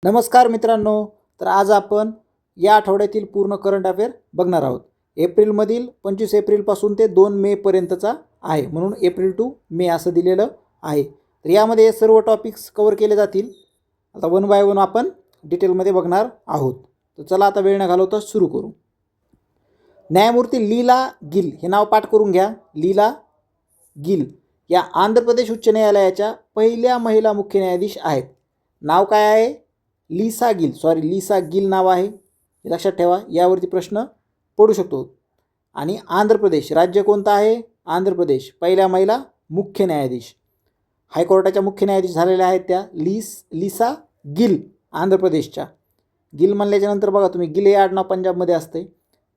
नमस्कार मित्रांनो. तर आज आपण या आठवड्यातील पूर्ण करंट अफेअर बघणार आहोत. एप्रिलमधील 25 एप्रिलपासून ते 2 मेपर्यंतचा आहे, म्हणून एप्रिल टू मे असं दिलेलं आहे. तर यामध्ये सर्व टॉपिक्स कवर केले जातील. आता वन बाय वन आपण डिटेलमध्ये बघणार आहोत. तर चला आता वेळ न घालवता सुरू करू. न्यायमूर्ती लीला गिल हे नाव पाठ करून घ्या. लीला गिल या आंध्र प्रदेश उच्च न्यायालयाच्या पहिल्या महिला मुख्य न्यायाधीश आहेत. नाव काय आहे? लिसा गिल नाव आहे. लक्षात ठेवा, यावरती प्रश्न पडू शकतो. आणि आंध्र प्रदेश राज्य कोणतं आहे? आंध्र प्रदेश. पहिल्या महिला मुख्य न्यायाधीश, हायकोर्टाच्या मुख्य न्यायाधीश झालेल्या आहेत त्या लिसा गिल आंध्र प्रदेशच्या. गिल म्हणल्याच्यानंतर बघा तुम्ही, गिल हे आडनाव पंजाबमध्ये असते.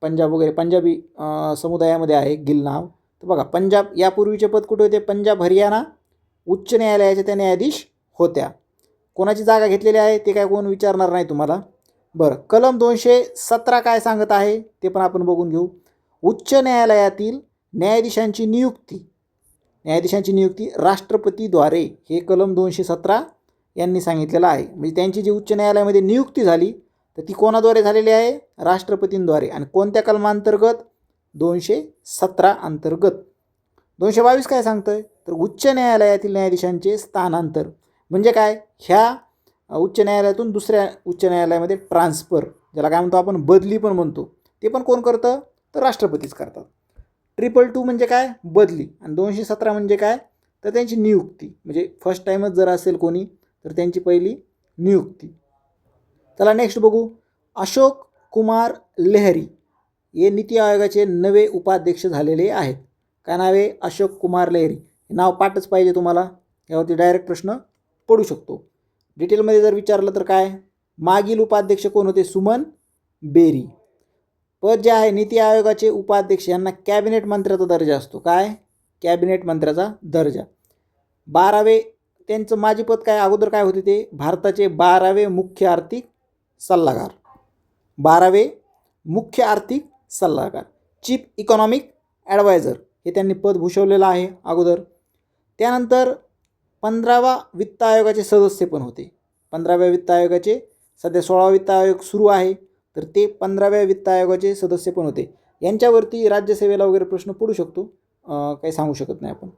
पंजाब वगैरे पंजाबी समुदायामध्ये आहे गिल नाव. तर बघा, पंजाब यापूर्वीचे पद कुठे होते? पंजाब हरियाणा उच्च न्यायालयाच्या त्या न्यायाधीश होत्या. कोणाची जागा घेतलेली आहे ते काय कोण विचारणार नाही तुम्हाला. बरं, कलम 217 काय सांगत आहे ते पण आपण बघून घेऊ. उच्च न्यायालयातील न्यायाधीशांची नियुक्ती राष्ट्रपतीद्वारे, हे कलम 217 यांनी सांगितलेलं आहे. म्हणजे त्यांची जी उच्च न्यायालयामध्ये नियुक्ती झाली तर ती कोणाद्वारे झालेली आहे? राष्ट्रपतींद्वारे. आणि कोणत्या कलमांतर्गत? 217 अंतर्गत. 222 काय सांगतं? तर उच्च न्यायालयातील न्यायाधीशांचे स्थानांतर. म्हणजे काय? ह्या उच्च न्यायालयातून दुसऱ्या उच्च न्यायालयामध्ये ट्रान्सफर, ज्याला काय म्हणतो आपण बदली पण म्हणतो, ते पण कोण करतं? तर राष्ट्रपतीच करतात. 222 म्हणजे काय? बदली. आणि 217 म्हणजे काय? तर त्यांची नियुक्ती. म्हणजे फर्स्ट टाईमच जर असेल कोणी तर त्यांची पहिली नियुक्ती. चला नेक्स्ट बघू. अशोक कुमार लेहरी हे नीती आयोगाचे नवे उपाध्यक्ष झालेले आहेत. काय नाव आहे? अशोक कुमार लेहरी. हे नाव पाठच पाहिजे तुम्हाला, यावरती डायरेक्ट प्रश्न पडू शकतो. डिटेलमध्ये जर विचारलं तर काय? मागील उपाध्यक्ष कोण होते? सुमन बेरी. पद जे आहे नीती आयोगाचे उपाध्यक्ष यांना कॅबिनेट मंत्र्याचा दर्जा असतो. काय? कॅबिनेट मंत्र्याचा दर्जा. 12वे त्यांचं माजी पद काय? अगोदर काय होते ते? भारताचे 12वे मुख्य आर्थिक सल्लागार. 12वे मुख्य आर्थिक सल्लागार, चीफ इकॉनॉमिक ॲडवायझर, हे त्यांनी पद भूषवलेलं आहे अगोदर. त्यानंतर 15वा वित्त आयोगाचे सदस्य पण होते. 15व्या वित्त आयोगाचे, सध्या 16वा वित्त आयोग सुरू आहे, तर ते 15व्या वित्त आयोगाचे सदस्य पण होते. यांच्यावरती राज्यसेवेला वगैरे प्रश्न पडू शकतो, काही सांगू शकत नाही आपण.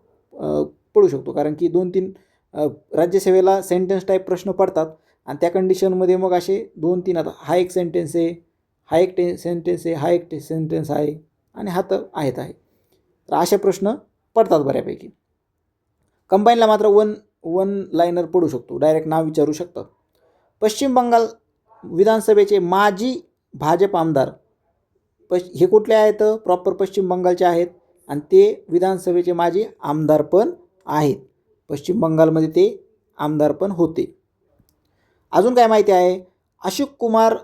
पडू शकतो कारण की 2-3 राज्यसेवेला सेंटेन्स टाईप प्रश्न पडतात आणि त्या कंडिशनमध्ये मग असे 2-3, आता हा एक सेंटेन्स आहे, हा एक सेंटेन्स आहे, हा एक सेंटेन्स आहे आणि हा तर आहे. तर असे प्रश्न पडतात बऱ्यापैकी. कंबाईनला मात्र वन लाईनर पडू शकतो, डायरेक्ट नाव विचारू शकतात. पश्चिम बंगाल विधानसभेचे माजी भाजप आमदार हे कुठले आहेत? प्रॉपर पश्चिम बंगालचे आहेत आणि ते विधानसभेचे माजी आमदार पण आहेत. पश्चिम बंगालमध्ये ते आमदार पण होते. अजून काय माहिती आहे? अशोक कुमार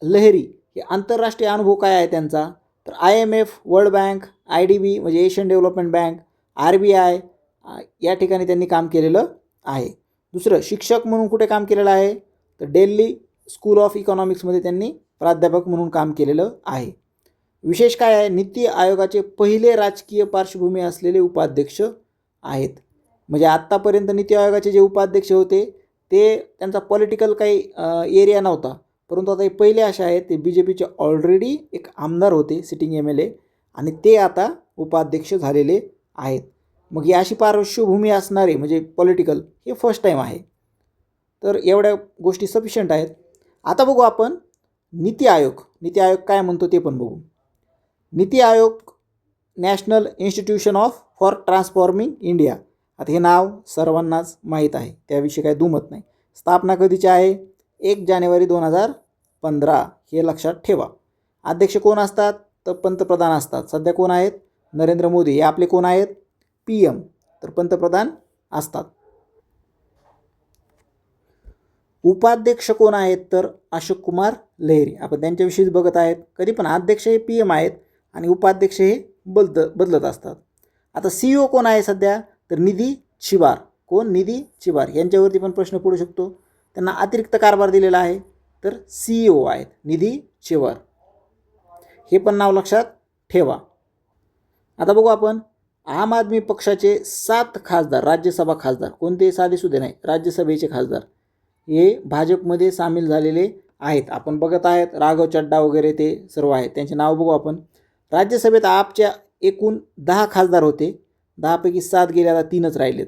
लेहरी हे आंतरराष्ट्रीय अनुभव काय आहे त्यांचा? तर IMF, वर्ल्ड बँक, IDB म्हणजे एशियन डेव्हलपमेंट बँक, RBI या ठिकाणी त्यांनी काम केलेलं आहे. दुसरं, शिक्षक म्हणून कुठे काम केलेलं आहे? तर दिल्ली स्कूल ऑफ इकॉनॉमिक्समध्ये त्यांनी प्राध्यापक म्हणून काम केलेलं आहे. विशेष काय आहे? नीती आयोगाचे पहिले राजकीय पार्श्वभूमी असलेले उपाध्यक्ष आहेत. म्हणजे आत्तापर्यंत नीती आयोगाचे जे उपाध्यक्ष होते ते त्यांचा पॉलिटिकल काही एरिया नव्हता, परंतु आता हे पहिले असे आहेत, ते BJPचे ऑलरेडी एक आमदार होते, सिटिंग MLA, आणि ते आता उपाध्यक्ष झालेले आहेत. मग ही अशी पार्श्वभूमी असणारे म्हणजे पॉलिटिकल, हे फर्स्ट टाईम आहे. तर एवढ्या गोष्टी सफिशियंट आहेत. आता बघू आपण नीती आयोग काय म्हणतो ते पण बघू. NITI Aayog national institution for transforming India. आता हे नाव सर्वांनाच माहीत आहे, त्याविषयी काही दुमत नाही. स्थापना कधीची आहे? 1 जानेवारी 2015, हे लक्षात ठेवा. अध्यक्ष कोण असतात? तर पंतप्रधान असतात. सध्या कोण आहेत? नरेंद्र मोदी. हे आपले कोण आहेत? PM, तर पंतप्रधान असतात. उपाध्यक्ष कोण आहेत? तर अशोक कुमार लेहरी. आपण त्यांच्याविषयीच बघत आहेत. कधी पण अध्यक्ष हे PM आहेत आणि उपाध्यक्ष हे बदलत असतात. आता CEO कोण आहे सध्या? तर निधी चिबार. कोण? निधी चिबार. यांच्यावरती पण प्रश्न पडू शकतो. त्यांना अतिरिक्त कारभार दिलेला आहे, तर CEO आहेत निधी चिबार. हे पण नाव लक्षात ठेवा. आता बघू आपण आम आदमी पक्षाचे 7 खासदार, राज्यसभा खासदार, कोणते साधेसुधे नाही, राज्यसभेचे खासदार, हे भाजपमध्ये सामील झालेले आहेत. आपण बघत आहेत राघव चड्डा वगैरे ते सर्व आहेत. त्यांचे नाव बघू आपण. राज्यसभेत आपच्या एकूण 10 खासदार होते. 10पैकी 7 गेले, आता 3च राहिलेत.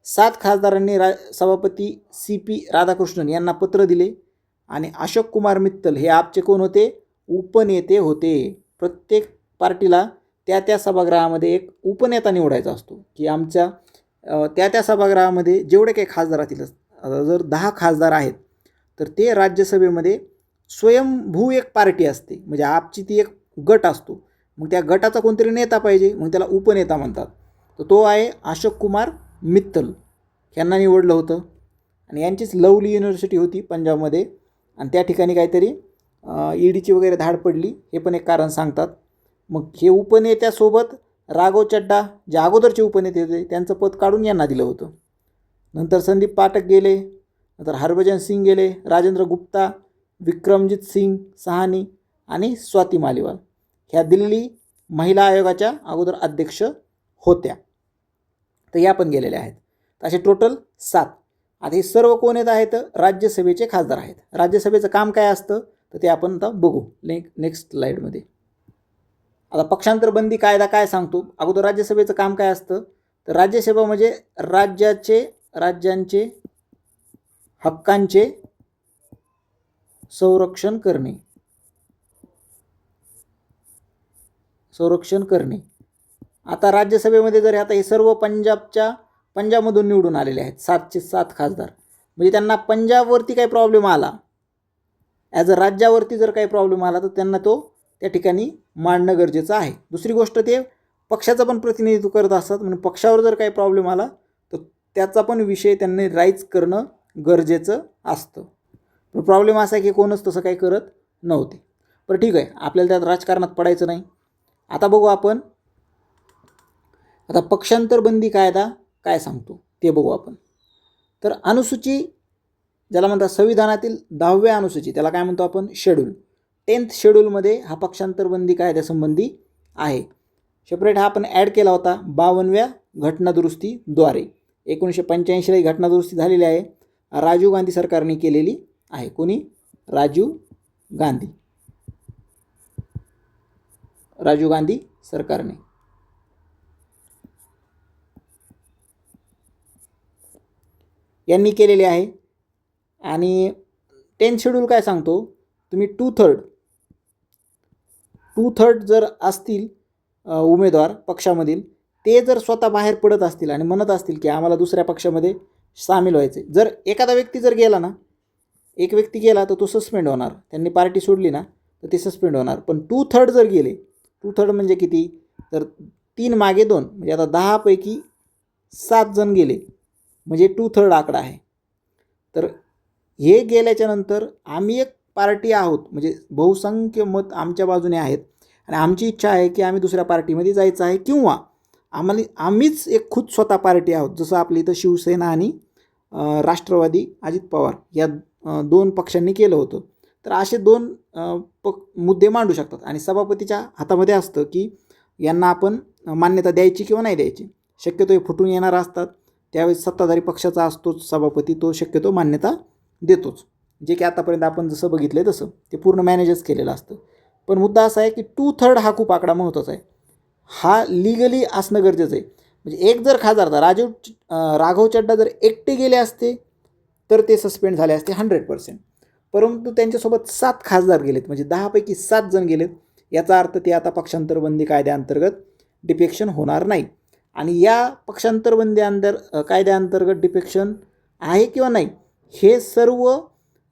7 खासदारांनी सभापती CP राधाकृष्णन यांना पत्र दिले आणि अशोक कुमार मित्तल हे आपचे कोण होते? उपनेते होते. प्रत्येक पार्टीला त्या सभागृहामध्ये एक उपनेता निवडायचा असतो की आमच्या त्या सभागृहामध्ये जेवढे काही खासदार असतील, जर 10 खासदार आहेत तर ते राज्यसभेमध्ये स्वयंभू एक पार्टी असते. म्हणजे आपची ती एक गट असतो. मग त्या गटाचा कोणतरी नेता पाहिजे, मग त्याला उपनेता म्हणतात. तर तो आहे अशोक कुमार मित्तल. यांना निवडलं होतं आणि यांचीच लवली युनिव्हर्सिटी होती पंजाबमध्ये आणि त्या ठिकाणी काहीतरी ईडीची वगैरे धाड पडली, हे पण एक कारण सांगतात. मग हे उपनेत्यासोबत राघव चड्डा जे अगोदरचे उपनेते होते त्यांचं पद काढून यांना दिलं होतं. नंतर संदीप पाठक गेले, नंतर हरभजन सिंग गेले, राजेंद्र गुप्ता, विक्रमजीत सिंग साहनी आणि स्वाती मालिवाल ह्या दिल्ली महिला आयोगाच्या अगोदर अध्यक्ष होत्या. तर या पण गेलेल्या आहेत. असे टोटल 7. आता हे सर्व कोण येत आहेत? राज्यसभेचे खासदार आहेत. राज्यसभेचं काम काय असतं तर ते आपण आता बघू नेक्स्ट स्लाईडमध्ये. आता पक्षांतर बंदी कायदा काय सांगतो? अगोदर राज्यसभेचं काम काय असतं तर राज्यसभा म्हणजे राज्यांचे हक्कांचे संरक्षण करणे. आता राज्यसभेमध्ये जर आता हे सर्व पंजाबमधून निवडून आलेले आहेत 7चे 7 खासदार. म्हणजे त्यांना पंजाबवरती काही प्रॉब्लेम आला, ॲज अ राज्यावरती जर काही प्रॉब्लेम आला तर त्यांना तो त्या ठिकाणी मांडणं गरजेचं आहे. दुसरी गोष्ट ते पक्षाचं पण प्रतिनिधित्व करत असतात. म्हणजे पक्षावर जर काही प्रॉब्लेम आला तर त्याचा पण विषय त्यांनी राईज करणं गरजेचं असतं. पण प्रॉब्लेम असा आहे की कोणच तसं काही करत नव्हते. बरं ठीक आहे, आपल्याला त्यात राजकारणात पडायचं नाही. आता बघू आपण. आता पक्षांतर बंदी कायदा काय सांगतो ते बघू आपण. तर अनुसूची ज्याला म्हणतात संविधानातील 10व्या अनुसूची, त्याला काय म्हणतो आपण? शेड्यूल. 10th शेड्यूलमध्ये हा पक्षांतर बंदी कायद्यासंबंधी आहे. सेपरेट हा आपण ॲड केला होता 52व्या घटनादुरुस्तीद्वारे. 1985ला ही घटनादुरुस्ती झालेली आहे. राजीव गांधी सरकारने केलेली आहे. कोणी? राजीव गांधी सरकारने. यांनी केलेले आहे. आणि 10th शेड्यूल काय सांगतो? तुम्ही 2/3 जर असतील उमेदवार पक्षामधील, ते जर स्वतः बाहेर पडत असतील आणि म्हणत असतील की आम्हाला दुसऱ्या पक्षामध्ये सामील व्हायचे, जर एखादा व्यक्ती जर गेला ना, एक व्यक्ती गेला तर तो सस्पेंड होणार. त्यांनी पार्टी सोडली ना तर ते सस्पेंड होणार. पण 2/3 जर गेले, 2/3 म्हणजे किती? तर 3 मागे 2, म्हणजे आता 10पैकी 7 जण गेले म्हणजे 2/3 आकडा आहे. तर हे गेल्याच्यानंतर आम्ही एक पार्टी आहोत, म्हणजे बहुसंख्य मत आमच्या बाजूने आहेत आणि आमची इच्छा आहे की आम्ही दुसऱ्या पार्टीमध्ये जायचं आहे, किंवा आम्हीच एक खुद स्वतः पार्टी आहोत. जसं आपल्या इथं शिवसेना आणि राष्ट्रवादी अजित पवार या 2 पक्षांनी केलं होतं. तर असे 2 मुद्दे मांडू शकतात आणि सभापतीच्या हातामध्ये असतं की यांना आपण मान्यता द्यायची किंवा नाही द्यायची. शक्यतो हे फुटून येणार असतात. त्यावेळेस सत्ताधारी पक्षाचा असतोच सभापती, तो शक्यतो मान्यता देतोच. जे की आतापर्यंत आपण जसं बघितलं आहे तसं ते पूर्ण मॅनेजच केलेलं असतं. पण मुद्दा असा आहे की 2/3 हा खूप आकडा महत्त्वाचा आहे. हा लिगली असणं गरजेचं आहे. म्हणजे एक जर खासदार राघव चड्डा जर एकटे गेले असते तर ते सस्पेंड झाले असते 100%. परंतु त्यांच्यासोबत 7 खासदार गेलेत, म्हणजे 10पैकी 7 जण गेलेत. याचा अर्थ ते आता पक्षांतर बंदी कायद्याअंतर्गत डिफेक्शन होणार नाही. आणि या पक्षांतर बंदी कायद्याअंतर्गत डिफेक्शन आहे किंवा नाही हे सर्व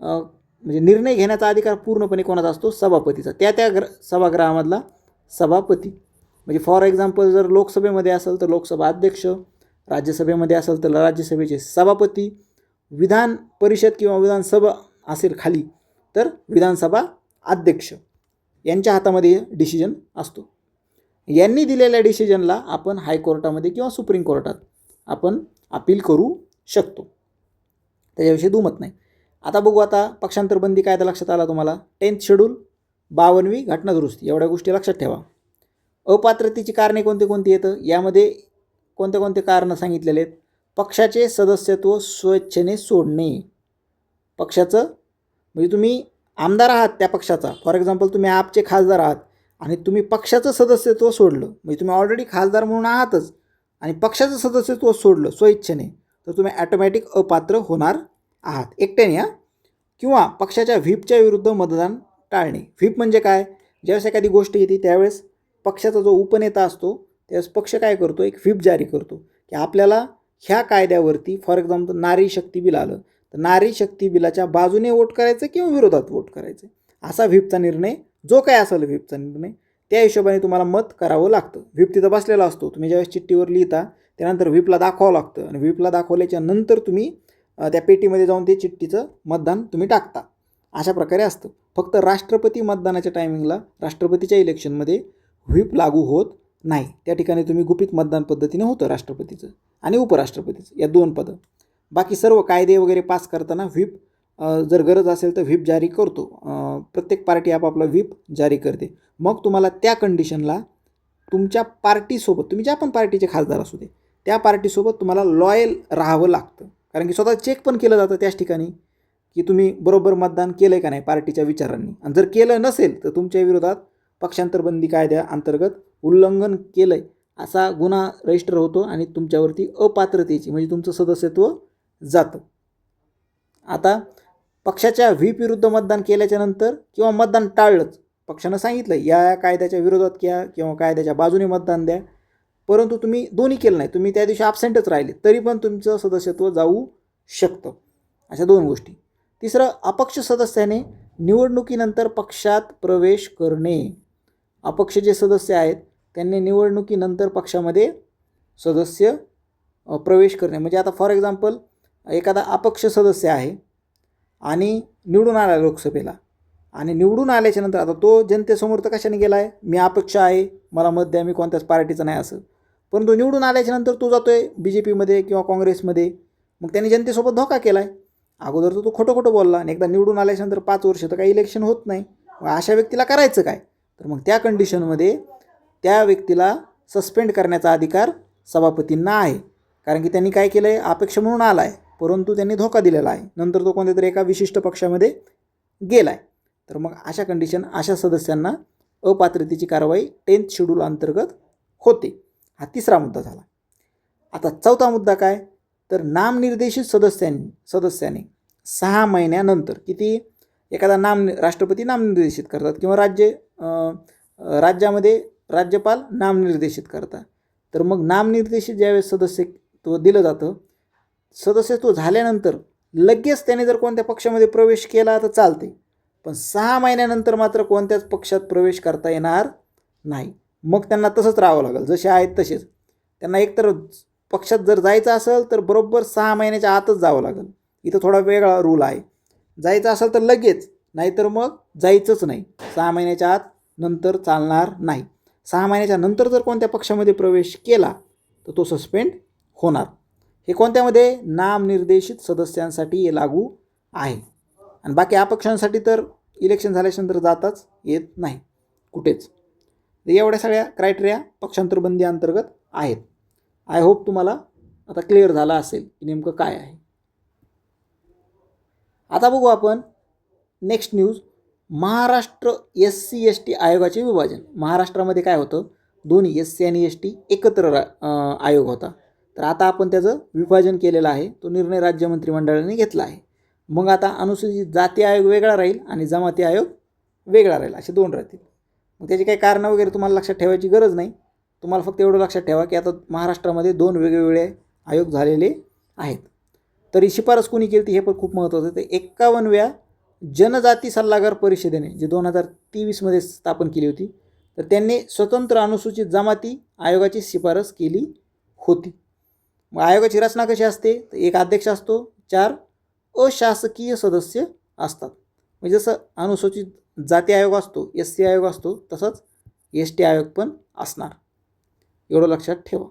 म्हणजे निर्णय घेण्याचा अधिकार पूर्णपणे कोणाचा असतो? सभापतीचा. त्या सभागृहामधला सभापती. म्हणजे फॉर एक्झाम्पल जर लोकसभेमध्ये असेल तर लोकसभा अध्यक्ष, राज्यसभेमध्ये असेल तर राज्यसभेचे सभापती, विधान परिषद किंवा विधानसभा असेल खाली तर विधानसभा अध्यक्ष, यांच्या हातामध्ये डिसिजन असतो. यांनी दिलेल्या डिसिजनला आपण हायकोर्टामध्ये किंवा सुप्रीम कोर्टात आपण अपील करू शकतो. त्याच्याविषयी दुमत नाही. आता बघू. आता पक्षांतर बंदी कायदा लक्षात आला तुम्हाला. 10th शेड्यूल, 52वी घटनादुरुस्ती, एवढ्या गोष्टी लक्षात ठेवा. अपात्रतेची कारणे कोणती येतं? यामध्ये कोणते कारणं सांगितलेले आहेत? पक्षाचे सदस्यत्व स्वेच्छेने सोडणे, पक्षाचं म्हणजे तुम्ही आमदार आहात त्या पक्षाचा, फॉर एक्झाम्पल तुम्ही आपचे खासदार आहात आणि तुम्ही पक्षाचं सदस्यत्व सोडलं, म्हणजे तुम्ही ऑलरेडी खासदार म्हणून आहातच आणि पक्षाचं सदस्यत्व सोडलं स्वइच्छेने, तर तुम्ही ॲटोमॅटिक अपात्र होणार आहात एकट्याने. किंवा पक्षाच्या व्हीपच्या विरुद्ध मतदान टाळणे. व्हीप म्हणजे काय? ज्यावेळेस एखादी गोष्ट येते त्यावेळेस पक्षाचा जो उपनेता असतो त्यावेळेस पक्ष काय करतो, एक व्हीप जारी करतो की आपल्याला ह्या कायद्यावरती, फॉर एक्झाम्पल नारी शक्ती बिल आलं तर नारी शक्ती बिलाच्या बाजूने वोट करायचं किंवा विरोधात वोट करायचं, असा व्हीपचा निर्णय जो काय असेल व्हीपचा निर्णय त्या हिशोबाने तुम्हाला मत करावं लागतं. व्हीप तिथं बसलेला असतो, तुम्ही ज्यावेळेस चिठ्ठीवर लिहिता त्यानंतर व्हीपला दाखवावं लागतं आणि व्हीपला दाखवल्याच्या नंतर तुम्ही त्या पेटीमध्ये जाऊन ते चिठ्ठीचं मतदान तुम्ही टाकता. अशा प्रकारे असतं. फक्त राष्ट्रपती मतदानाच्या टायमिंगला, राष्ट्रपतीच्या इलेक्शनमध्ये व्हीप लागू होत नाही. त्या ठिकाणी तुम्ही गुपित मतदान पद्धतीने होतं राष्ट्रपतीचं आणि उपराष्ट्रपतीचं, या 2 पदं. बाकी सर्व कायदे वगैरे पास करताना व्हीप जर गरज असेल तर व्हीप जारी करतो. प्रत्येक पार्टी आपापला व्हीप जारी करते. मग तुम्हाला त्या कंडिशनला तुमच्या पार्टीसोबत, तुम्ही ज्या पण पार्टीचे खासदार असू दे, त्या पार्टीसोबत तुम्हाला लॉयल राहावं लागतं. कारण की स्वतः चेक पण केलं जातं त्याच ठिकाणी की तुम्ही बरोबर मतदान केलं आहे का नाही पार्टीच्या विचारांनी. आणि जर केलं नसेल तर तुमच्या विरोधात पक्षांतरबंदी कायद्याअंतर्गत उल्लंघन केलं आहे असा गुन्हा रजिस्टर होतो आणि तुमच्यावरती अपात्रतेची म्हणजे तुमचं सदस्यत्व जातं. आता पक्षाच्या व्हीप विरुद्ध मतदान केल्याच्या नंतर किंवा मतदान टाळलंच, पक्षानं सांगितलं या कायद्याच्या विरोधात घ्या किंवा कायद्याच्या बाजूने मतदान द्या, परंतु तुम्ही दोन्ही केलं नाही, तुम्ही त्या दिवशी ॲबसेंटच राहिले, तरी पण तुमचं सदस्यत्व जाऊ शकतं. अशा 2 गोष्टी. तिसरं, अपक्ष सदस्याने निवडणुकीनंतर पक्षात प्रवेश करणे. अपक्ष जे सदस्य आहेत त्यांनी निवडणुकीनंतर पक्षामध्ये सदस्य प्रवेश करणे. म्हणजे आता फॉर एक्झाम्पल एखादा अपक्ष सदस्य आहे आणि निवडून आला लोकसभेला आणि निवडून आल्याच्या नंतर आता तो जनतेसमोर तर कशाने गेला आहे, मी अपक्ष आहे, मला मत द्या, मी कोणत्याच पार्टीचा नाही असं. परंतु निवडून आल्याच्या नंतर तो जातो आहे BJPमध्ये किंवा काँग्रेसमध्ये, मग त्यांनी जनतेसोबत धोका केला आहे. अगोदर तो खोटं बोलला आणि एकदा निवडून आल्याच्यानंतर 5 वर्ष तर काही इलेक्शन होत नाही. मग अशा व्यक्तीला करायचं काय? तर मग त्या कंडिशनमध्ये त्या व्यक्तीला सस्पेंड करण्याचा अधिकार सभापतींना आहे. कारण की त्यांनी काय केलं आहे, अपेक्षा म्हणून आला आहे परंतु त्यांनी धोका दिलेला आहे, नंतर तो कोणत्या तरी एका विशिष्ट पक्षामध्ये गेला आहे. तर मग अशा कंडिशन, अशा सदस्यांना अपात्रतेची कारवाई 10th शेड्यूल अंतर्गत होते. हा 3रा मुद्दा झाला. आता 4था मुद्दा काय, तर नामनिर्देशित सदस्याने 6 महिन्यानंतर, किती, एखादा राष्ट्रपती नामनिर्देशित करतात किंवा राज्यामध्ये राज्यपाल नामनिर्देशित करतात. तर मग नामनिर्देशित ज्यावेळेस सदस्यत्व दिलं जातं, सदस्यत्व झाल्यानंतर लगेच त्याने जर कोणत्या पक्षामध्ये प्रवेश केला तर चालते, पण 6 महिन्यानंतर मात्र कोणत्याच पक्षात प्रवेश करता येणार नाही. मग त्यांना तसंच राहावं लागेल, जसे आहेत तसेच. त्यांना एकतर पक्षात जर जायचं असेल तर बरोबर 6 महिन्याच्या आतच जावं लागेल. इथं थोडा वेगळा रूल आहे. जायचं असेल तर लगेच, नाहीतर मग जायचंच नाही. 6 महिन्याच्या आत नंतर चालणार नाही. 6 महिन्याच्या नंतर जर कोणत्या पक्षामध्ये प्रवेश केला तर तो सस्पेंड होणार. हे कोणत्यामध्ये, नामनिर्देशित सदस्यांसाठी हे लागू आहे. आणि बाकी अपक्षांसाठी तर इलेक्शन झाल्याच्यानंतर जाताच येत नाही कुठेच. एवढ्या सगळ्या क्रायटेरिया पक्षांतरबंदी अंतर्गत आहेत. आय होप तुम्हाला आता क्लिअर झाला असेल की नेमकं काय आहे. आता बघू आपण नेक्स्ट न्यूज, महाराष्ट्र SC/ST आयोगाचे विभाजन. महाराष्ट्रामध्ये काय होतं, दोन्ही SC आणि ST एकत्र आयोग होता. तर आता आपण त्याचं विभाजन केलेलं आहे. तो निर्णय राज्य मंत्रिमंडळाने घेतला आहे. मग आता अनुसूचित जाती आयोग वेगळा राहील आणि जमाती आयोग वेगळा राहील, असे 2 राहतील. मग त्याची काही कारणं वगैरे तुम्हाला लक्षात ठेवायची गरज नाही. तुम्हाला फक्त एवढं लक्षात ठेवा की आता महाराष्ट्रामध्ये 2 वेगवेगळे आयोग झालेले आहेत. तरी शिफारस कोणी केली हे पण खूप महत्त्वाचं आहे. ते 51व्या जनजाती सल्लागार परिषदेने जे 2023मध्ये स्थापन केली होती, तर त्यांनी स्वतंत्र अनुसूचित जमाती आयोगाची शिफारस केली होती. मग आयोगाची रचना कशी असते, तर एक अध्यक्ष असतो, 4 अशासकीय सदस्य असतात. म्हणजे जसं अनुसूचित जाती आयोग असतो, SC आयोग असतो, तसंच ST आयोग पण असणार. एवढं लक्षात ठेवा.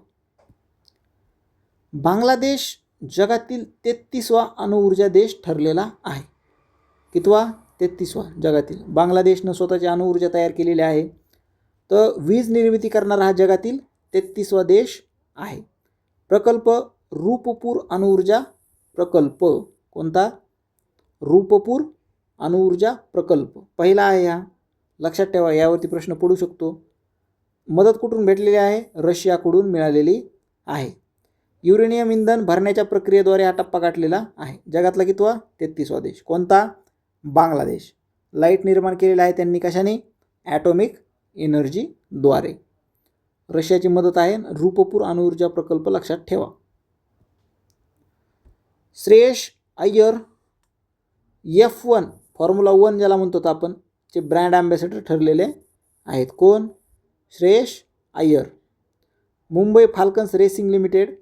बांगलादेश जगातील 33वा अणुऊर्जा देश ठरलेला आहे. कितवा, 33वा जगातील. बांगलादेशनं स्वतःची अणुऊर्जा तयार केलेली आहे. तर वीज निर्मिती करणारा हा जगातील 33वा देश आहे. प्रकल्प रूपपूर अणुऊर्जा प्रकल्प कोणता, रूपपूर अणुऊर्जा प्रकल्प पहिला आहे हा, लक्षात ठेवा. यावरती प्रश्न पडू शकतो. मदत कुठून भेटलेली आहे? रशियाकडून मिळालेली आहे. युरेनियम इंधन भरण्याच्या प्रक्रियेद्वारे हा टप्पा गाठलेला आहे. जगातला कितवा? 33वा देश. कोणता? बांगलादेश. लाईट निर्माण केलेला आहे त्यांनी कशाने? ॲटॉमिक एनर्जीद्वारे. रशियाची मदत आहे. रूपपूर अणुऊर्जा प्रकल्प लक्षात ठेवा. श्रेयस अय्यर F1 फॉर्म्युला 1 ज्याला म्हणतो आपण, चे ब्रँड ॲम्बॅसेडर ठरलेले आहेत. कोण? Shreyas Iyer. Mumbai falcons racing limited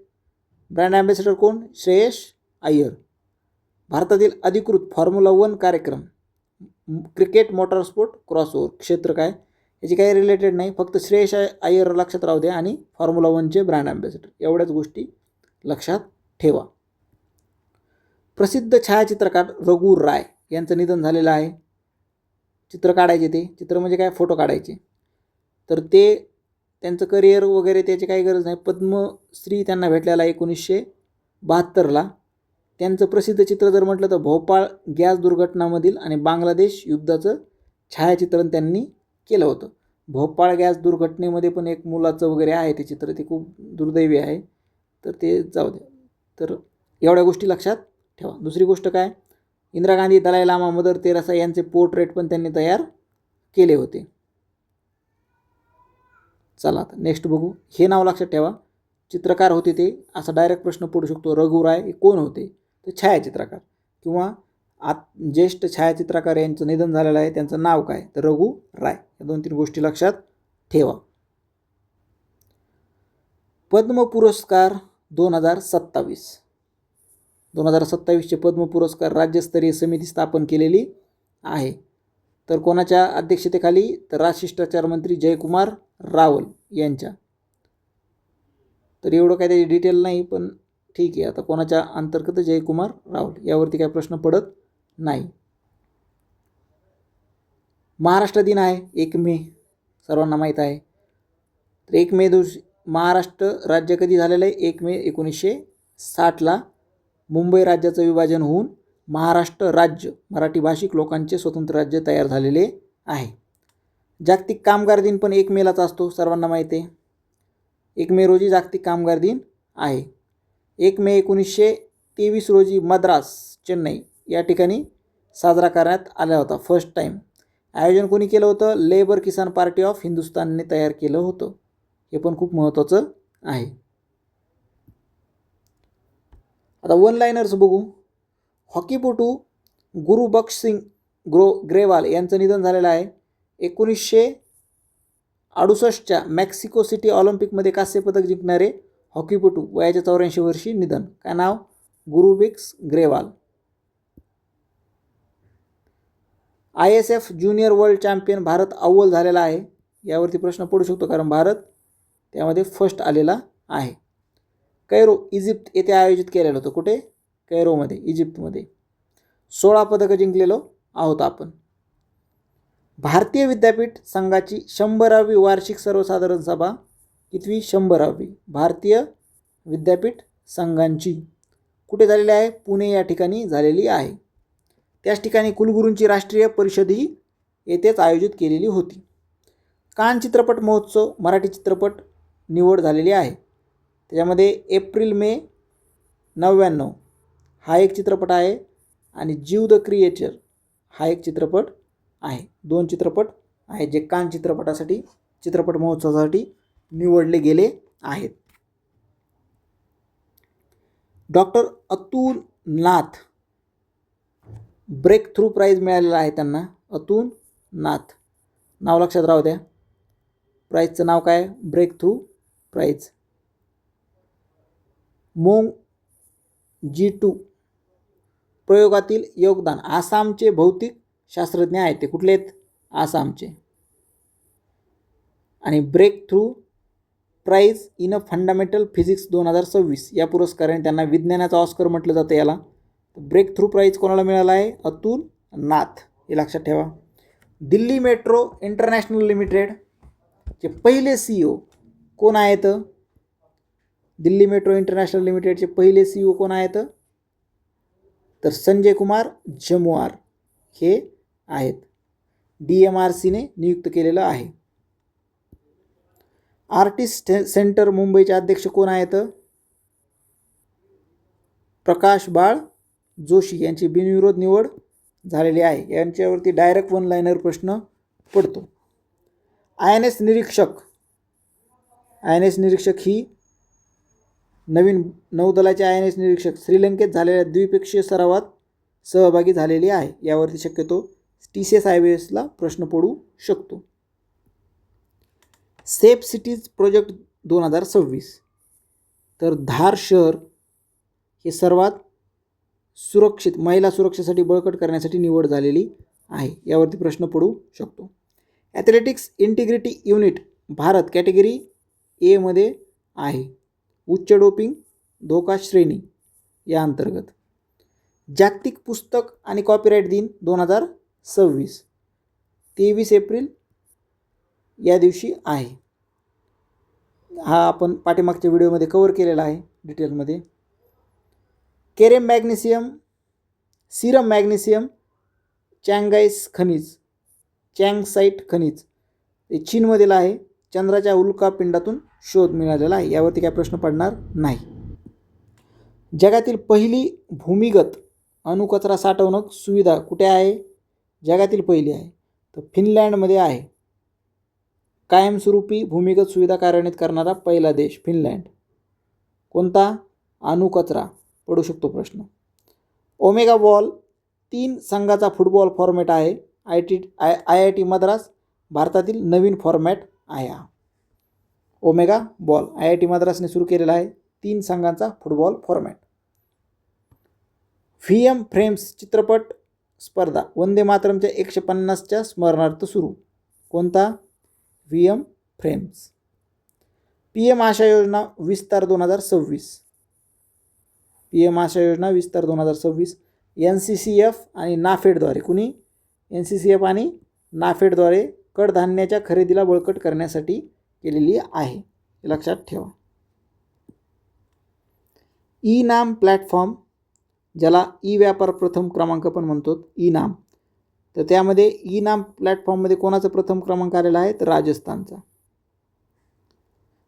brand ambassador कोण? श्रेयस अय्यर. भारतातील अधिकृत फॉर्म्युला 1 कार्यक्रम क्रिकेट मोटरस्पोर्ट क्रॉसओव्हर क्षेत्र काय? याची काही रिलेटेड नाही, फक्त श्रेयस अय्यर लक्षात राहू द्या आणि फॉर्म्युला 1चे ब्रँड ॲम्बॅसेडर, एवढ्याच गोष्टी लक्षात ठेवा. प्रसिद्ध छायाचित्रकार रघु राय यांचं निधन झालेलं आहे. चित्र काढायचे, ते चित्र म्हणजे काय? फोटो काढायचे. तर ते त्यांचं करिअर वगैरे त्याची काही गरज नाही. पद्मश्री त्यांना भेटलेला 1972ला. त्यांचं प्रसिद्ध चित्र जर म्हटलं तर भोपाळ गॅस दुर्घटनामधील आणि बांगलादेश युद्धाचं छायाचित्रण त्यांनी केलं होतं. भोपाळ गॅस दुर्घटनेमध्ये पण एक मुलाचं वगैरे आहे ते चित्र, ते खूप दुर्दैवी आहे, तर ते जाऊ दे. तर एवढ्या गोष्टी लक्षात ठेवा. दुसरी गोष्ट काय? इंदिरा गांधी, दलाई लामा, मदर तेरेसा यांचे पोर्ट्रेट पण त्यांनी तयार केले होते. चला आता नेक्स्ट बघू. हे नाव लक्षात ठेवा, चित्रकार होते ते, असा डायरेक्ट प्रश्न पडू शकतो. रघु राय हे कोण होते? ते छायाचित्रकार किंवा ज्येष्ठ छायाचित्रकार यांचं निधन झालेलं आहे, त्यांचं नाव काय? तर रघु राय. या 2-3 गोष्टी लक्षात ठेवा. पद्म पुरस्कार 2027चे पद्म पुरस्कार राज्यस्तरीय समिती स्थापन केलेली आहे. तर कोणाच्या अध्यक्षतेखाली? तर राजशिष्टाचार मंत्री जयकुमार रावल यांच्या. तर एवढं काय त्याची डिटेल नाही, पण ठीक आहे. आता कोणाच्या अंतर्गत? जयकुमार रावल. यावरती काय प्रश्न पडत नाही. महाराष्ट्र दिन आहे 1 मे, सर्वांना माहीत आहे. तर 1 मे दिवशी महाराष्ट्र राज्य कधी झालेलं आहे? 1 मे 1960ला मुंबई राज्याचं विभाजन होऊन महाराष्ट्र राज्य मराठी भाषिक लोकांचे स्वतंत्र राज्य तयार झालेले आहे. जागतिक कामगार दिन पण 1 मेलाच असतो, सर्वांना माहिती आहे. 1 मे रोजी जागतिक कामगार दिन आहे. 1 मे 1923 रोजी मद्रास, चेन्नई या ठिकाणी साजरा करण्यात आला होता फर्स्ट टाईम. आयोजन कोणी केलं होतं? लेबर किसान पार्टी ऑफ हिंदुस्थानने तयार केलं होतं. हे पण खूप महत्त्वाचं आहे. आता वन लाईनर्स बघू. हॉकीपटू गुरुबख्श ग्रेवाल यांचं निधन झालेलं आहे. 1968च्या मेक्सिको सिटी ऑलिम्पिकमध्ये कांस्य पदक जिंकणारे हॉकीपटू वयाच्या 84 वर्षी निधन. काय नाव? Gurbaksh Grewal. ISF junior world champion Bharat अव्वल झालेला आहे. यावरती प्रश्न पडू शकतो, कारण भारत त्यामध्ये फर्स्ट आलेला आहे. कैरो इजिप्त येथे आयोजित केलेलं होतं. कुठे? कैरोमध्ये, इजिप्तमध्ये. 16 पदकं जिंकलेलो आहोत आपण. भारतीय विद्यापीठ संघाची 100वी वार्षिक सर्वसाधारण सभा कितवी? 100वी भारतीय विद्यापीठ संघांची कुठे झालेली आहे? पुणे या ठिकाणी झालेली आहे. त्याच ठिकाणी कुलगुरूंची राष्ट्रीय परिषदही येथेच आयोजित केलेली होती. कान चित्रपट महोत्सव मराठी चित्रपट निवड झालेली आहे. त्याच्यामध्ये एप्रिल-मे 99 हा एक चित्रपट आहे आणि जीव द क्रिएचर हा एक चित्रपट आहे. 2 चित्रपट आहेत जे कान चित्रपटासाठी चित्रपट महोत्सवासाठी निवडले गेले आहेत. डॉक्टर अतुल नाथ ब्रेक थ्रू प्राईज मिळालेला आहे त्यांना. अतुल नाथ नाव लक्षात राहू द्या. प्राईजचं नाव काय? Breakthrough prize. मोंग G2 प्रयोगातील योगदान. आसामचे भौतिक शास्त्रज्ञ आहेत ते. कुठले आहेत? आसामचे. आणि breakthrough prize in a fundamental physics 2026 या पुरस्काराने त्यांना विज्ञानाचा ऑस्कर म्हटलं जातं याला. ब्रेक थ्रू प्राईज कोणाला मिळाला आहे? अतुल नाथ. हे लक्षात ठेवा. दिल्ली मेट्रो इंटरनॅशनल लिमिटेडचे पहिले CEO कोण आहेत? दिल्ली मेट्रो इंटरनॅशनल लिमिटेडचे पहिले CEO कोण आहेत? तर संजय कुमार जमुआर हे आहेत. DMRCने नियुक्त केलेलं आहे. आर्टिस्ट सेंटर मुंबईचे अध्यक्ष कोण आहेत? प्रकाश बाळ जोशी यांची बिनविरोध निवड झालेली आहे. यांच्यावरती डायरेक्ट वन लाईनर प्रश्न पडतो. INS निरीक्षक ही नवीन नौदलाचे INS निरीक्षक श्रीलंकेत झालेल्या द्विपक्षीय सरावात सहभागी झालेली आहे. यावरती शक्यतो TCS IBSला प्रश्न पडू शकतो. सेफ सिटीज प्रोजेक्ट 2026 तर धार शहर हे सर्वात सुरक्षित महिला सुरक्षेसाठी बळकट करण्यासाठी निवड झालेली आहे. यावरती प्रश्न पडू शकतो. Athletics integrity unit Bharat category A मध्ये आहे. उच्च डोपिंग धोका श्रेणी या अंतर्गत. जागतिक पुस्तक आणि कॉपीराईट दिन 2026 23 एप्रिल या दिवशी आहे. हा आपण पाठीमागच्या व्हिडिओमध्ये कव्हर केलेला आहे डिटेलमध्ये. सिरम मॅग्नेशियम चँगसाईट खनिज हे चीनमधील आहे. चंद्राच्या उल्कापिंडातून शोध मिळालेला आहे. यावरती काय प्रश्न पडणार नाही. जगातील पहिली भूमिगत अणुकचरा साठवणूक सुविधा कुठे आहे? जगातील पहिली आहे तर फिनलँडमध्ये आहे. कायमस्वरूपी भूमिगत सुविधा कार्यान्वित करणारा पहिला देश फिनलँड. कोणता? अणुकचरा पडू शकतो प्रश्न. ओमेगा बॉल 3 संघाचा फुटबॉल फॉर्मॅट आहे. IIT मद्रास भारतातील नवीन फॉर्मॅट आहे. ओमेगा बॉल IIT मद्रासने सुरू केलेला आहे 3 संघांचा फुटबॉल फॉर्मॅट. VM फ्रेम्स चित्रपट स्पर्धा वंदे मातरमच्या 150च्या स्मरणार्थ सुरू. कोणता? VM frames. PM आशा योजना विस्तार 2026 PM आशा योजना विस्तार 2026 NCCF आणि नाफेडद्वारे कुणी? NCCF आणि नाफेडद्वारे कडधान्याच्या खरेदीला बळकट करण्यासाठी केलेली आहे. हे लक्षात ठेवा. ई-नाम प्लॅटफॉर्म ज्याला ई-व्यापार प्रथम क्रमांक पण म्हणतो ई-नाम, तर त्यामध्ये ई-नाम प्लॅटफॉर्ममध्ये कोणाचा प्रथम क्रमांक आलेला आहे? तर राजस्थानचा.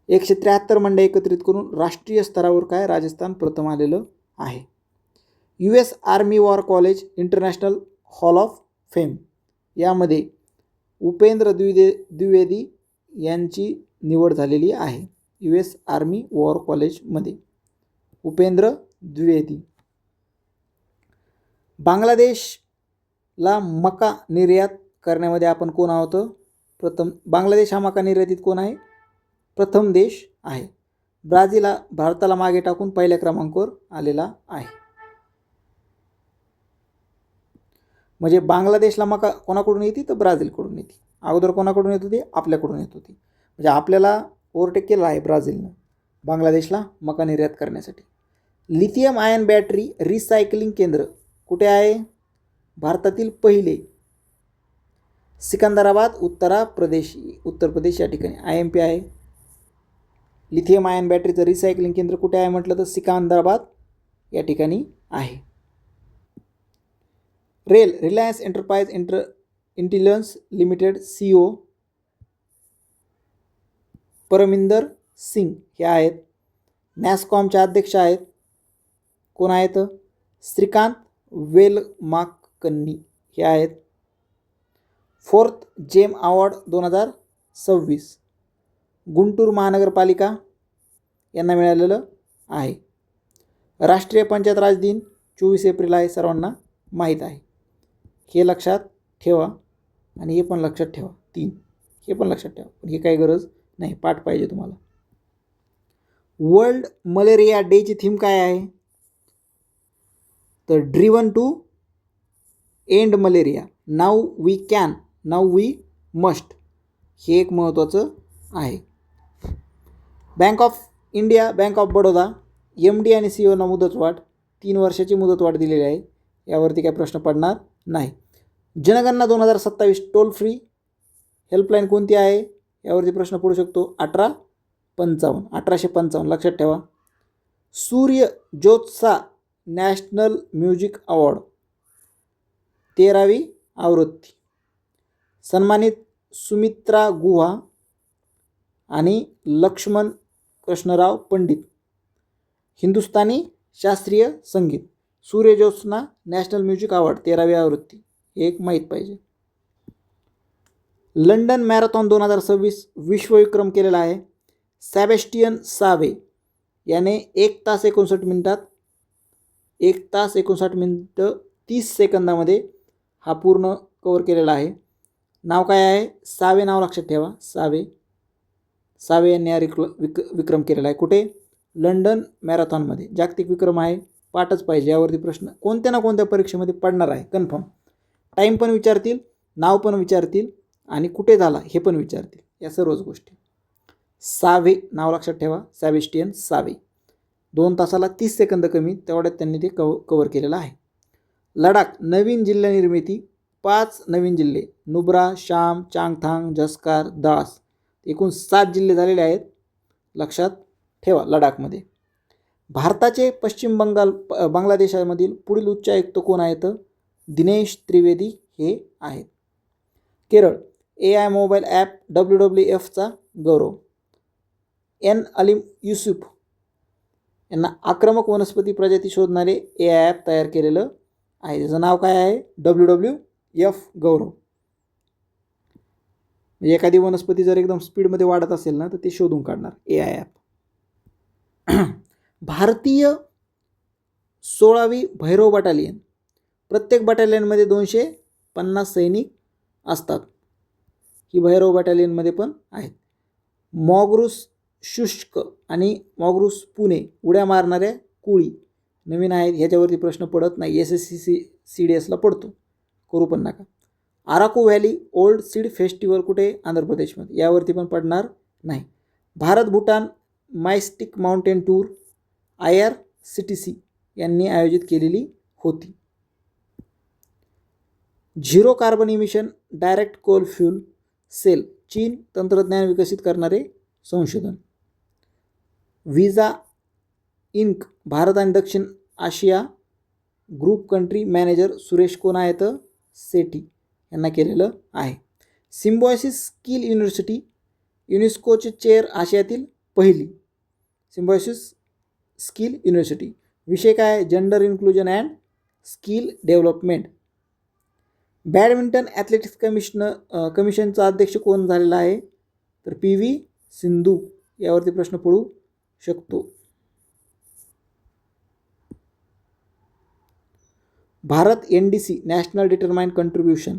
173 मंडळ एकत्रित करून राष्ट्रीय स्तरावर काय राजस्थान प्रथम आलेलं आहे. US army war college international hall of fame यामध्ये उपेंद्र द्विवेदी यांची निवड झालेली आहे. US आर्मी वॉर कॉलेजमध्ये उपेंद्र द्विवेदी. बांगलादेशला मका निर्यात करण्यामध्ये आपण कोण आहोत? प्रथम. बांगलादेश हा मका निर्यातीत कोण आहे? प्रथम देश आहे. ब्राझील हा भारताला मागे टाकून पहिल्या क्रमांकावर आलेला आहे. म्हणजे बांगलादेशला मका कोणाकडून येते? तर ब्राझीलकडून येते. अगोदर कोणाकडून येत होती? आपल्याकडून येत होती. म्हणजे आपल्याला ओव्हरटेक केला आहे ब्राझीलनं बांगलादेशला मका निर्यात करण्यासाठी. लिथियम आयन बॅटरी रिसायकलिंग केंद्र कुठे आहे? भारतातील पहिले सिकंदराबाद उत्तर प्रदेश या ठिकाणी IMP आहे. लिथियम आयन बॅटरीचं रिसायकलिंग केंद्र कुठे आहे म्हटलं तर सिकंदराबाद या ठिकाणी आहे. Reliance Enterprise Intelligence Limited CEO Parminder Singh हे आहेत. नॅस्कॉमचे अध्यक्ष आहेत. कोण आहेत? श्रीकांत वेलमाकन्नी हे आहेत. 4th जेम अवॉर्ड 2026 गुंटूर महानगरपालिका यांना मिळालेलं आहे. राष्ट्रीय पंचायत राज दिन 24 एप्रिल आहे, सर्वांना माहीत आहे. हे लक्षात ठेवा आणि हे पण लक्षात ठेवा. 3 हे पण लक्षात ठेवा. पण हे काही गरज नाही, पाठ पाहिजे तुम्हाला. वर्ल्ड मलेरिया डेची थीम काय आहे? तर driven to end malaria, now we can, now we must, हे एक महत्त्वाचं आहे. Bank of India, Bank of Baroda MD आणि CEOना मुदतवाढ 3 वर्षाची मुदतवाढ दिलेली आहे. यावरती काही प्रश्न पडणार नाही. जनगणना 2027 टोल फ्री हेल्पलाईन कोणती आहे? यावरती प्रश्न पडू शकतो. 1855 लक्षात ठेवा. सूर्य ज्योत्सा नॅशनल म्युझिक अवॉर्ड 13वी आवृत्ती. सन्मानित सुमित्रा गुहा आणि लक्ष्मण कृष्णराव पंडित. हिंदुस्थानी शास्त्रीय संगीत. सूर्यज्योत्स्ना नॅशनल म्युझिक अवॉर्ड 13वी आवृत्ती. हे एक माहीत पाहिजे. लंडन मॅरेथॉन 2026 विश्वविक्रम केलेला आहे. सॅबॅस्टियन सावे याने 1 तास 59 मिनिटात 1 तास 59 मिनिटं 30 सेकंदामध्ये हा पूर्ण कव्हर केलेला आहे. नाव काय आहे? सावे नाव लक्षात ठेवा. सावे यांनी हा विक्रम केलेला आहे. कुठे? लंडन मॅरेथॉनमध्ये. जागतिक विक्रम आहे, पाठच पाहिजे. यावरती प्रश्न कोणत्या ना कोणत्या परीक्षेमध्ये पडणार आहे कन्फर्म. टाईम पण विचारतील, नाव पण विचारतील आणि कुठे झाला हे पण विचारतील. या सर्वच गोष्टी. सावे नाव लक्षात ठेवा. सॅबॅस्टियन सावे. 2 तासाला 30 सेकंद कमी, तेवढ्यात त्यांनी ते कव्हर केलेलं आहे. लडाख नवीन जिल्हा निर्मिती. 5 नवीन जिल्हे नुब्रा, शाम, चांगथांग, झस्कार, द्रास. एकूण 7 जिल्हे झालेले आहेत. लक्षात ठेवा लडाखमध्ये. भारताचे पश्चिम बांगलादेशामधील पुढील उच्चायुक्त कोण आहेत? दिनेश त्रिवेदी हे आहेत. केरळ AI मोबाईल ॲप WWFचा गौरव. अलीम युसुफ यांना आक्रमक वनस्पती प्रजाती शोधणारे AI ॲप तयार केलेलं आहे. त्याचं नाव काय आहे? WWF गौरव. म्हणजे एखादी वनस्पती जर एकदम स्पीडमध्ये वाढत असेल ना तर ते शोधून काढणार AI ॲप. भारतीय 16वी भैरव बटालियन. प्रत्येक बटालियनमध्ये 250 सैनिक असतात. ही भैरव बटालियनमध्ये पण आहेत. मॉगरूस शुष्क आणि मॉगरूस पुणे उड्या मारणाऱ्या कोळी नवीन आहेत. ह्याच्यावरती प्रश्न पडत नाही. SSC CDSला पडतो, करू पण नका. Araku valley old seed festival कुठे? आंध्र प्रदेशमध्ये. यावरती पण पडणार नाही. Bharat Bhutan mystic mountain tour IRCTC यांनी आयोजित केलेली होती. Zero carbon emission direct coal fuel cell चीन तंत्रज्ञान विकसित करणारे संशोधन. व्हिसा इंक भारत आणि दक्षिण आशिया ग्रुप कंट्री मॅनेजर सुरेश कोण आहेत? सेठी यांना केलेलं आहे. सिम्बॉयसिस स्किल युनिव्हर्सिटी युनेस्कोचे चेअर आशियातील पहिली. Symbiosis skill university. विषय काय? Gender inclusion and skill development. Badminton athletics कमिशनचा अध्यक्ष कोण झालेला आहे? तर PV सिंधू. यावरती प्रश्न पडू शकतो. Bharat NDC national determined contribution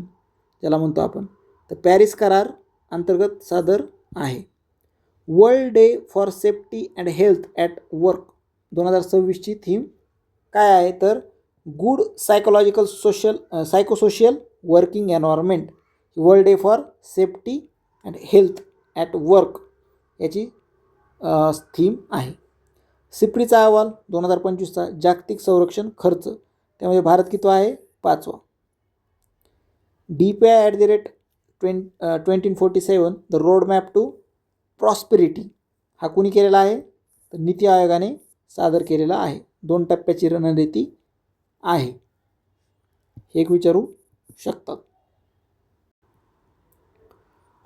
ज्याला म्हणतो आपण, तर पॅरिस करार अंतर्गत सादर आहे. World day for safety and health at work 2026ची थीम काय आहे? तर good psychosocial working environment. World day for safety and health at work याची थीम आहे. सिप्रीचा अहवाल 2025चा जागतिक संरक्षण खर्च, त्यामध्ये भारत कितवा आहे? 5वा. DPI@2047 the road map to prosperity हा कुणी केलेला आहे? तर नीती आयोगाने सादर केलेला आहे. 2 टप्प्याची रणनीती आहे. हे एक विचारू शकतात.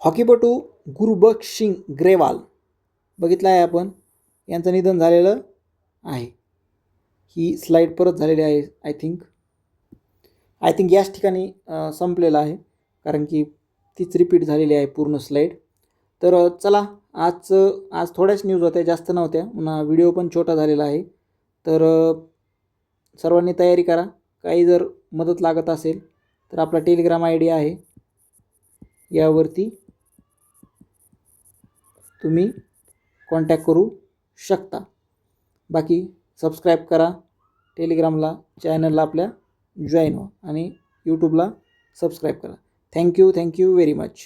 हॉकीपटू गुरबख्श सिंग ग्रेवाल बघितला आहे आपण, यांचं निधन झालेलं आहे. ही स्लाईड परत झालेली आहे. आय थिंक याच ठिकाणी संपलेलं आहे, कारण की तीच रिपीट झालेली आहे पूर्ण स्लाईड. तर चला, आज थोड्याच न्यूज होत्या, जास्त नव्हत्या. पुन्हा व्हिडिओ पण छोटा झालेला आहे. तर सर्वांनी तयारी करा. काही जर मदत लागत असेल तर आपला टेलिग्राम ID आहे, यावरती तुम्ही कॉन्टॅक्ट करू शकता. बाकी सबस्क्राईब करा, टेलिग्रामला चॅनलला आपल्या जॉईन व्हा आणि यूट्यूबला सबस्क्राईब करा. Thank you very much.